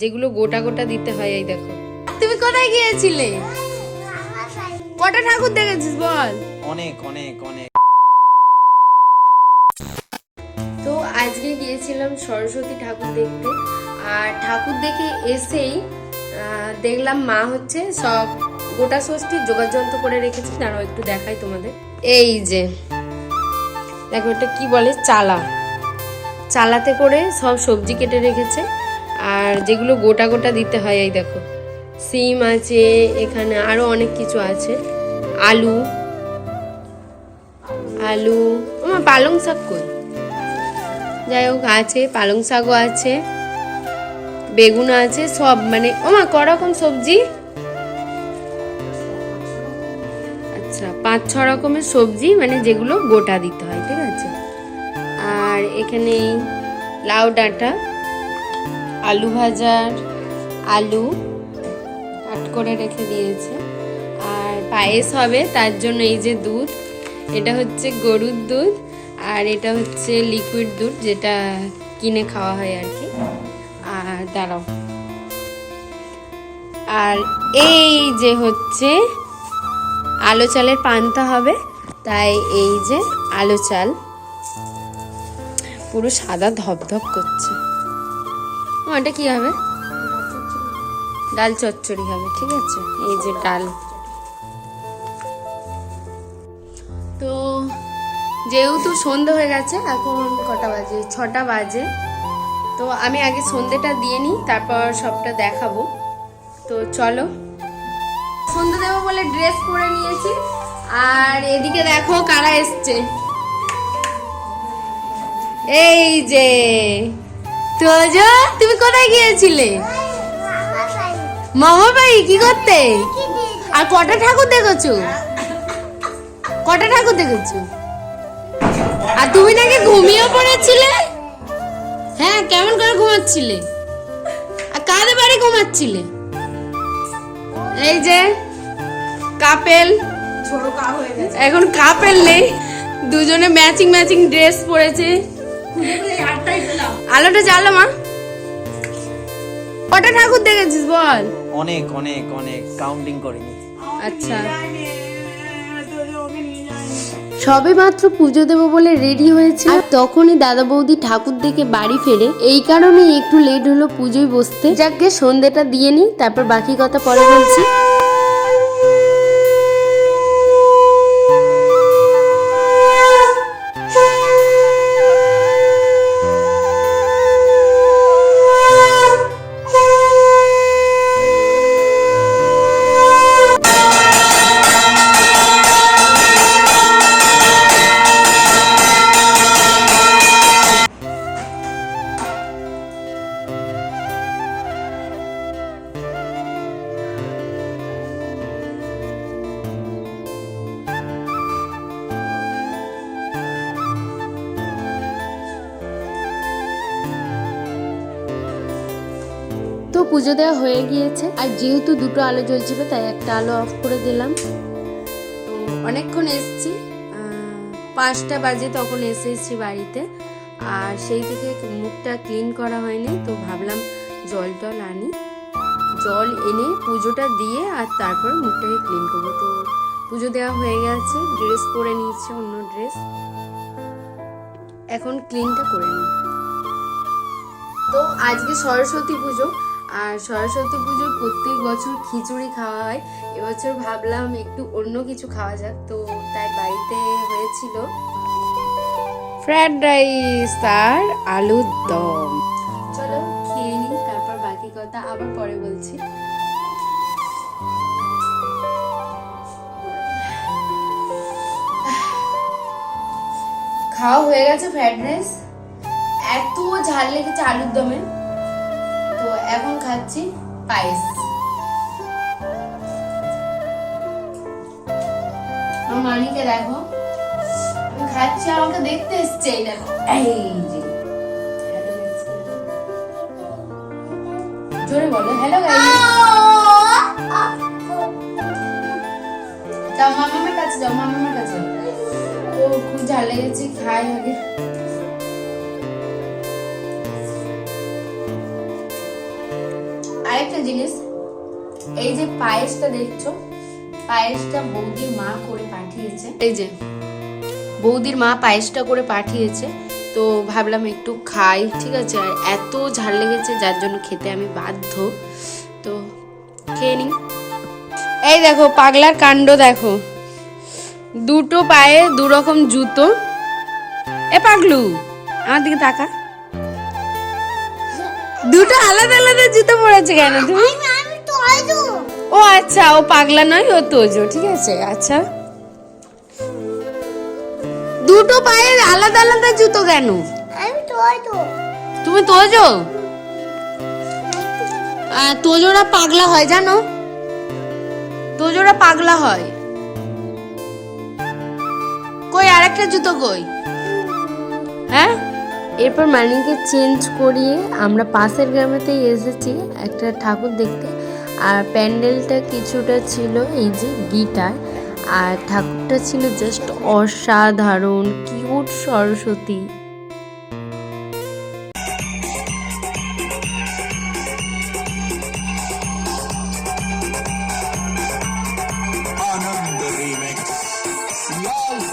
যেগুলো গোটা গোটা দিতে হয়। এই দেখো, তুমি কোথায় গিয়েছিলে? কটা ঠাকুর দেখেছিস বল? অনেক অনেক অনেক। তো আজকে গিয়েছিলাম সরস্বতী ঠাকুর দেখতে, আর ঠাকুর দেখে এসেই দেখলাম মা হচ্ছে সব গোটা ষষ্ঠীর যোগাযন্ত্র করে রেখেছে। দাঁড়াও একটু দেখাই তোমাদের। এই যে দেখো, এটা কি বলে, চালাতে করে সব সবজি কেটে রেখেছে, আর যেগুলো গোটা গোটা দিতে হয়। এই দেখো, সিম আছে, এখানে আরো অনেক কিছু আছে, আলু আমার পালং শাক কই, যাই হোক আছে, পালং শাকও আছে, বেগুন আছে, সব মানে ওমা করকম সবজি, আচ্ছা 5-6 রকমের সবজি, মানে যেগুলো গোটা দিতে হয়, ঠিক আছে। আর এখানে লাউ ডাঁটা, আলু ভাজার আলু কাট করে রেখে দিয়েছে, আর পায়েস হবে তার জন্য এই যে দুধ, এটা হচ্ছে গরুর দুধ, আর এটা হচ্ছে লিকুইড দুধ যেটা কিনে খাওয়া হয় আর কি। আর দাঁড়াও, আর এই যে হচ্ছে আলো চালের পান্তা হবে, তাই এই যে আলো চাল পুরো সাদা ধপধপ করছে। ওটা কি হবে? ডাল চচ্চড়ি হবে, ঠিক আছে। এই যে ডাল। তো যেহেতু সন্ধে হয়ে গেছে, এখন কটা বাজে, 6টা বাজে, তো আমি আগে সন্ধেটা দিয়ে নিই, তারপর সবটা দেখাবো। তো চলো, সন্ধে দেবো বলে ড্রেস পরে নিয়েছি, আর এদিকে দেখো কারা এসছে। এই যে তোজো, তুমি কোথায় গিয়েছিলে? মামা ভাই কি করতে? আর কটা ঠাকুর দেখেছো? আর তুমি নাকি ঘুমিয়ে পড়েছিলে? হ্যাঁ, কেমন করে ঘুমাচ্ছিলে? আর কাদের বাড়ি ঘুমাচ্ছিলে? এই যে কাপেল, এখন কাপেল নেই, দুজনে ম্যাচিং ড্রেস পরেছে। আলোটা জ্বালো মা। কটা ঠাকুর দেখেছিস বল? অনেক অনেক অনেক, কাউন্টিং করিনি। আচ্ছা, সবে মাত্র পুজো দেবো বলে রেডি হয়েছে, আর তখনই দাদা বৌদি ঠাকুর দেখে বাড়ি ফেরে, এই কারণেই একটু লেট হলো পুজোয় বসতে। যাকে সন্ধ্যেটা দিয়ে নিই, তারপর বাকি কথা পরে বলছি। তো পুজো দেওয়া হয়ে গিয়েছে, আর যেহেতু দুটো আলো জ্বলছিল তাই একটা আলো অফ করে দিলাম। তো অনেকক্ষণ এসেছি, 5টা বাজে তখন এসেছি বাড়িতে, আর সেই থেকে মুখটা ক্লিন করা হয়নি, তো ভাবলাম জল টল আনি, জল এনে পুজোটা দিয়ে আর তারপর মুখটাকে ক্লিন করবো। তো পুজো দেওয়া হয়ে গেছে, ড্রেস পরে নিয়েছে, অন্য ড্রেস, এখন ক্লিনটা করে নিই। তো আজকে সরস্বতী পুজো, আর সরস্বতী পুজোর প্রত্যেক বছর খিচুড়ি খাওয়া হয়, এবছর ভাবলাম একটু অন্য কিছু খাওয়া যাক, তো তাই বাড়িতে হয়েছিল ফ্রাইড রাইস আর আলুর দম। চলো খেয়ে নিই, তারপর বাকি কথা আবার পরে বলছি। খাওয়া হয়ে গেছে ফ্রাইড রাইস, এত ঝাল লেগেছে আলুর দমে, তো এখন খাচ্ছি পায়েস। আমার মানিকে দেখো, আমি খাচ্ছি, আমাকে দেখতে এসছে, এই দেখো, এই যে জোরে বলো হ্যালো গাইস। যাও মামার কাছে, ও খুব ঝাল লেগেছে, খাই আগে। আরেকটা জিনিস, এই যে পায়েসটা দেখছো, পায়েসটা বৌদির মা করে পাঠিয়েছে। এই যে বৌদির মা পায়েসটা করে পাঠিয়েছে, তো ভাবলাম একটু খাই, ঠিক আছে। আর এত ঝাল লেগেছে যার জন্য খেতে আমি বাধ্য, তো খেয়ে নিই। এই দেখো পাগলার কাণ্ড দেখো, দুটো পায়ে দু রকম জুতো। এ পাগলু আমার দিকে তাকা, দুটো আলাদা আলাদা জুতো পরেছে কেন তুমি? ও আচ্ছা, ও পাগলা নয়, ও তোজো, ঠিক আছে। আচ্ছা, দুটো পায়ে আলাদা আলাদা জুতো কেন? তুমি তোজো? তোজোরা পাগলা হয় জানো, তোজোরা পাগলা হয়। কই আরেকটা জুতো কই? হ্যাঁ, এরপর মানিকে চেঞ্জ করিয়ে আমরা পাশের গ্রামেতেই এসেছি একটা ঠাকুর দেখতে। আর প্যান্ডেলটা কিছুটা ছিল এই যে গিটার, আর ঠাকুরটা ছিল জাস্ট অসাধারণ, cute Saraswati. Anand Remix. Lal